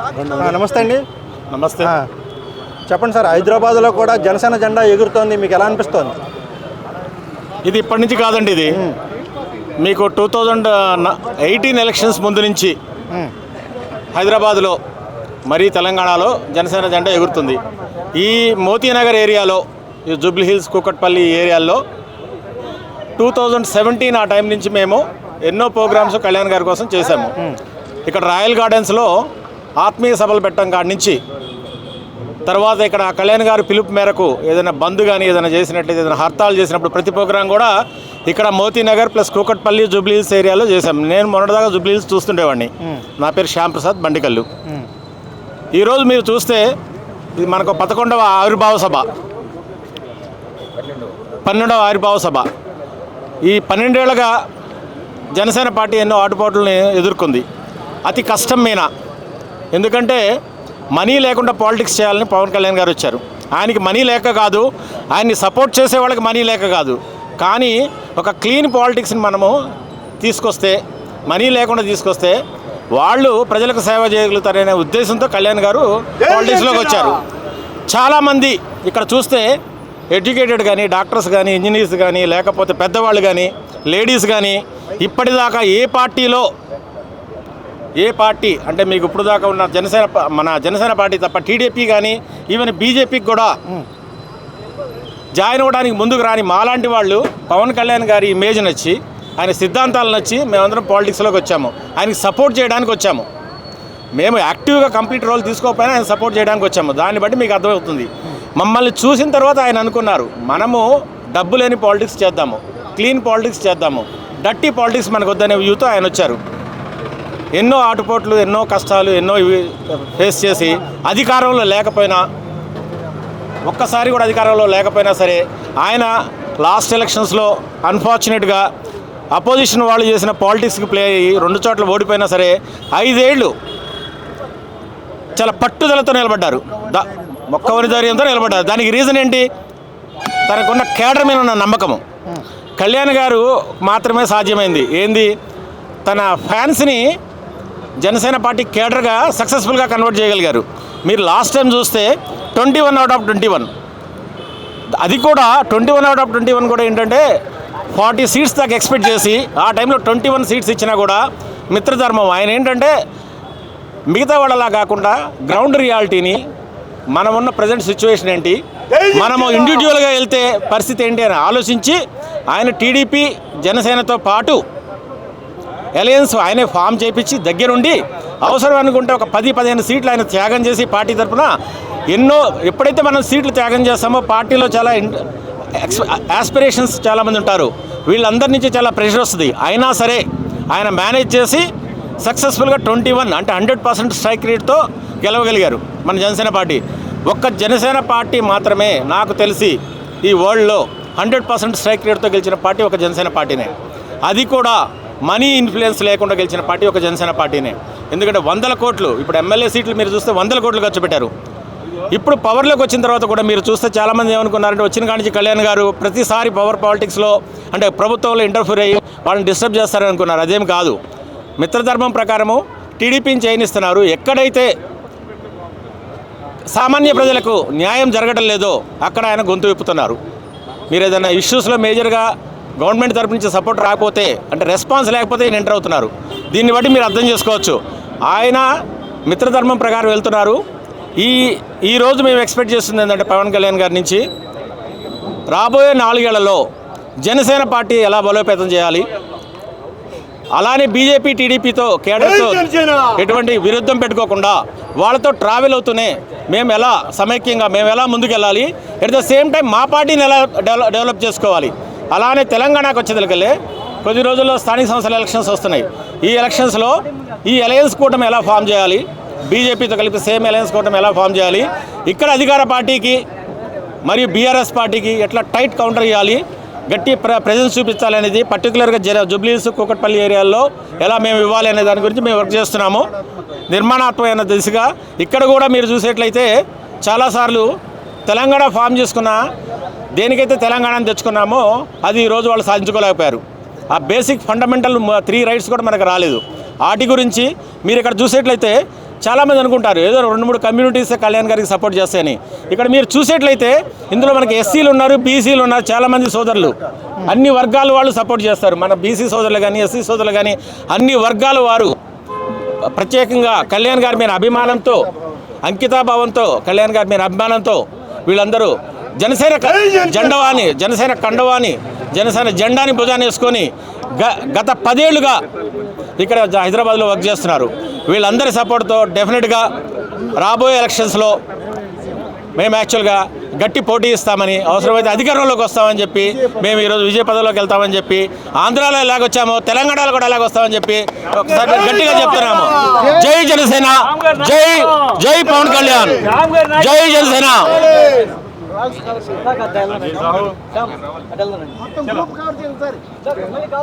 నమస్తే అండి. నమస్తే. చెప్పండి సార్, హైదరాబాద్లో కూడా జనసేన జెండా ఎగురుతోంది, మీకు ఎలా అనిపిస్తోంది? ఇది ఇప్పటి నుంచి కాదండి, ఇది మీకు 2018 ఎలక్షన్స్ ముందు నుంచి హైదరాబాద్లో మరి తెలంగాణలో జనసేన జెండా ఎగురుతుంది. ఈ మోతీనగర్ ఏరియాలో, ఈ జూబ్లీ హిల్స్, కూకట్పల్లి ఏరియాల్లో 2017 ఆ టైం నుంచి మేము ఎన్నో ప్రోగ్రామ్స్ కళ్యాణ్ గారి కోసం చేశాము. ఇక్కడ రాయల్ గార్డెన్స్లో ఆత్మీయ సభలు పెట్టడం కాడి నుంచి, తర్వాత ఇక్కడ కళ్యాణ్ గారి పిలుపు మేరకు ఏదైనా బంద్ కానీ ఏదైనా చేసినట్లయితే, ఏదైనా హర్తాలు చేసినప్పుడు ప్రతి ప్రోగ్రాం కూడా ఇక్కడ Moti Nagar plus Kukatpally Jubilee hills ఏరియాలో చేశాం. నేను మొన్నటిదాకా జూబ్లీ హిల్స్ చూస్తుండేవాడిని. నా పేరు శ్యామ్ ప్రసాద్ బండికల్లు. ఈరోజు మీరు చూస్తే ఇది మనకు 11వ ఆవిర్భావ సభ, 12వ ఆవిర్భావ సభ. ఈ 12 ఏళ్ళగా జనసేన పార్టీ ఎన్నో ఆటుపోట్లని ఎదుర్కొంది. అతి కష్టం మీద, ఎందుకంటే మనీ లేకుండా పాలిటిక్స్ చేయాలని పవన్ కళ్యాణ్ గారు వచ్చారు. ఆయనకి మనీ లేక కాదు, ఆయన్ని సపోర్ట్ చేసే వాళ్ళకి మనీ లేక కాదు, కానీ ఒక క్లీన్ పాలిటిక్స్ని మనము తీసుకొస్తే, మనీ లేకుండా తీసుకొస్తే వాళ్ళు ప్రజలకు సేవ చేయగలుగుతారనే ఉద్దేశంతో కళ్యాణ్ గారు పాలిటిక్స్లోకి వచ్చారు. చాలామంది ఇక్కడ చూస్తే ఎడ్యుకేటెడ్ కానీ, డాక్టర్స్ కానీ, ఇంజనీర్స్ కానీ, లేకపోతే పెద్దవాళ్ళు కానీ, లేడీస్ కానీ, ఇప్పటిదాకా ఏ పార్టీ అంటే మీకు ఇప్పుడు దాకా ఉన్న మన జనసేన పార్టీ తప్ప టీడీపీ కానీ ఈవెన్ బీజేపీకి కూడా జాయిన్ అవ్వడానికి ముందుకు రాని మాలాంటి వాళ్ళు పవన్ కళ్యాణ్ గారి ఇమేజ్ నచ్చి, ఆయన సిద్ధాంతాలు నచ్చి మేమందరం పాలిటిక్స్లోకి వచ్చాము. ఆయనకి సపోర్ట్ చేయడానికి వచ్చాము. మేము యాక్టివ్గా కంప్లీట్ రోల్ తీసుకోకపోయినా ఆయన సపోర్ట్ చేయడానికి వచ్చాము. దాన్ని బట్టి మీకు అర్థమవుతుంది. మమ్మల్ని చూసిన తర్వాత ఆయన అనుకున్నారు, మనము డబ్బు లేని పాలిటిక్స్ చేద్దాము, క్లీన్ పాలిటిక్స్ చేద్దాము, డర్టీ పాలిటిక్స్ మనకు వద్దనే వ్యూతో ఆయన వచ్చారు. ఎన్నో ఆటుపోట్లు, ఎన్నో కష్టాలు, ఎన్నో ఫేస్ చేసి అధికారంలో లేకపోయినా, ఒక్కసారి కూడా అధికారంలో లేకపోయినా సరే, ఆయన లాస్ట్ ఎలక్షన్స్లో అన్ఫార్చునేట్గా అపోజిషన్ వాళ్ళు చేసిన పాలిటిక్స్కి ప్లే అయ్యి 2 చోట్ల ఓడిపోయినా సరే 5 ఏళ్ళు చాలా పట్టుదలతో నిలబడ్డారు, మొక్కవరి ధైర్యంతో నిలబడ్డారు. దానికి రీజన్ ఏంటి? తనకున్న కేడర్ మీద ఉన్న నమ్మకము. కళ్యాణ్ గారు మాత్రమే సాధ్యమైంది. ఏంది? తన ఫ్యాన్స్ని జనసేన పార్టీ కేడర్గా సక్సెస్ఫుల్గా కన్వర్ట్ చేయగలిగారు. మీరు లాస్ట్ టైం చూస్తే 21 out of 21, అది కూడా 21 out of 21 కూడా ఏంటంటే 40 సీట్స్ దాకా ఎక్స్పెక్ట్ చేసి ఆ టైంలో 21 సీట్స్ ఇచ్చినా కూడా మిత్రధర్మం. ఆయన ఏంటంటే మిగతా వాళ్ళలా కాకుండా గ్రౌండ్ రియాలిటీని, మనం ఉన్న ప్రజెంట్ సిచ్యువేషన్ ఏంటి, మనము ఇండివిజువల్గా వెళ్తే పరిస్థితి ఏంటి అని ఆలోచించి ఆయన టీడీపీ జనసేనతో పాటు అలయన్స్ ఆయనే ఫామ్ చేయించి దగ్గరుండి అవసరం అనుకుంటే ఒక 10-15 సీట్లు ఆయన త్యాగం చేసి పార్టీ తరఫున ఎప్పుడైతే మనం సీట్లు త్యాగం చేస్తామో పార్టీలో చాలా ఆస్పిరేషన్స్ చాలామంది ఉంటారు, వీళ్ళందరి నుంచి చాలా ప్రెషర్ వస్తుంది. అయినా సరే ఆయన మేనేజ్ చేసి సక్సెస్ఫుల్గా 21 అంటే 100% స్ట్రైక్ రేట్తో గెలవగలిగారు మన జనసేన పార్టీ. ఒక్క జనసేన పార్టీ మాత్రమే నాకు తెలిసి ఈ వరల్డ్లో 100% స్ట్రైక్ రేట్తో గెలిచిన పార్టీ ఒక జనసేన పార్టీనే. అది కూడా మనీ ఇన్ఫ్లుయెన్స్ లేకుండా గెలిచిన పార్టీ ఒక జనసేన పార్టీనే. ఎందుకంటే 100 కోట్లు, ఇప్పుడు ఎమ్మెల్యే సీట్లు మీరు చూస్తే 100 కోట్లు ఖర్చు పెట్టారు. ఇప్పుడు పవర్లోకి వచ్చిన తర్వాత కూడా మీరు చూస్తే చాలామంది ఏమనుకున్నారంటే, వచ్చిన కాడి నుంచి కళ్యాణ్ గారు ప్రతిసారి పవర్ పాలిటిక్స్లో అంటే ప్రభుత్వంలో ఇంటర్ఫీర్ అయ్యి వాళ్ళని డిస్టర్బ్ చేస్తారని అనుకున్నారు. అదేం కాదు. మిత్రధర్మం ప్రకారము టీడీపీని చేయనిస్తున్నారు. ఎక్కడైతే సామాన్య ప్రజలకు న్యాయం జరగడం లేదో అక్కడ ఆయన గొంతు విప్పుతున్నారు. మీరు ఏదైనా ఇష్యూస్లో మేజర్గా గవర్నమెంట్ తరపు నుంచి సపోర్ట్ రాకపోతే, అంటే రెస్పాన్స్ లేకపోతే ఈయన ఎంటర్ అవుతున్నారు. దీన్ని బట్టి మీరు అర్థం చేసుకోవచ్చు ఆయన మిత్రధర్మం ప్రకారం వెళ్తున్నారు. ఈ రోజు మేము ఎక్స్పెక్ట్ చేస్తుంది ఏంటంటే పవన్ కళ్యాణ్ గారి నుంచి రాబోయే 4 ఏళ్లలో జనసేన పార్టీ ఎలా బలోపేతం చేయాలి, అలానే బీజేపీ టీడీపీతో కేడర్తో ఎటువంటి విరుద్ధం పెట్టుకోకుండా వాళ్ళతో ట్రావెల్ అవుతూనే మేము ఎలా సమైక్యంగా మేము ఎలా ముందుకెళ్ళాలి, ఎట్ ద సేమ్ టైం మా పార్టీని ఎలా డెవలప్ చేసుకోవాలి. అలానే తెలంగాణకు వచ్చేదలకల్లే కొద్ది రోజుల్లో స్థానిక సంస్థల ఎలక్షన్స్ వస్తున్నాయి. ఈ ఎలక్షన్స్లో ఈ అలయన్స్ కూటమి ఎలా ఫామ్ చేయాలి, బీజేపీతో కలిపి సేమ్ అలయన్స్ కూటమి ఎలా ఫామ్ చేయాలి, ఇక్కడ అధికార పార్టీకి మరియు బీఆర్ఎస్ పార్టీకి ఎట్లా టైట్ కౌంటర్ ఇవ్వాలి, గట్టి ప్రెజెన్స్ చూపించాలనేది పర్టికులర్గా జూబ్లీ హిల్స్, కూకట్పల్లి ఏరియాల్లో ఎలా మేము ఇవ్వాలి అనే దాని గురించి మేము వర్క్ చేస్తున్నాము. నిర్మాణాత్మకమైన దిశగా ఇక్కడ కూడా మీరు చూసేట్లయితే చాలాసార్లు తెలంగాణ ఫామ్ చేసుకున్న దేనికైతే తెలంగాణను తెచ్చుకున్నామో అది ఈరోజు వాళ్ళు సాధించుకోలేకపోయారు. ఆ బేసిక్ ఫండమెంటల్ 3 రైట్స్ కూడా మనకు రాలేదు. వాటి గురించి మీరు ఇక్కడ చూసేట్లయితే చాలామంది అనుకుంటారు ఏదో 2-3 కమ్యూనిటీసే కళ్యాణ్ గారికి సపోర్ట్ చేస్తాయని. ఇక్కడ మీరు చూసేట్లయితే ఇందులో మనకి ఎస్సీలు ఉన్నారు, బీసీలు ఉన్నారు, చాలామంది సోదరులు, అన్ని వర్గాల వాళ్ళు సపోర్ట్ చేస్తారు. మన బీసీ సోదరులు కానీ, ఎస్సీ సోదరులు కానీ, అన్ని వర్గాల వారు ప్రత్యేకంగా కళ్యాణ్ గారి మీద అభిమానంతో, అంకితాభావంతో, కళ్యాణ్ గారి మీద అభిమానంతో వీళ్ళందరూ జనసేన జెండవాని, జనసేన కండవాని, జనసేన జెండాని భుజాన్ని వేసుకొని గత 10 ఏళ్ళుగా ఇక్కడ హైదరాబాద్లో వర్క్ చేస్తున్నారు. వీళ్ళందరి సపోర్ట్తో డెఫినెట్గా రాబోయే ఎలక్షన్స్లో మేము యాక్చువల్గా గట్టి పోటీ ఇస్తామని, అవసరమైతే అధికారంలోకి వస్తామని చెప్పి, మేము ఈరోజు విజయ పదవిలోకి వెళ్తామని చెప్పి, ఆంధ్రాలో ఎలాగొచ్చామో తెలంగాణలో కూడా ఎలాగ వస్తామని చెప్పి ఒకసారి గట్టిగా చెప్తున్నాము. జై జనసేన, జై జై పవన్ కళ్యాణ్, జై జనసేన.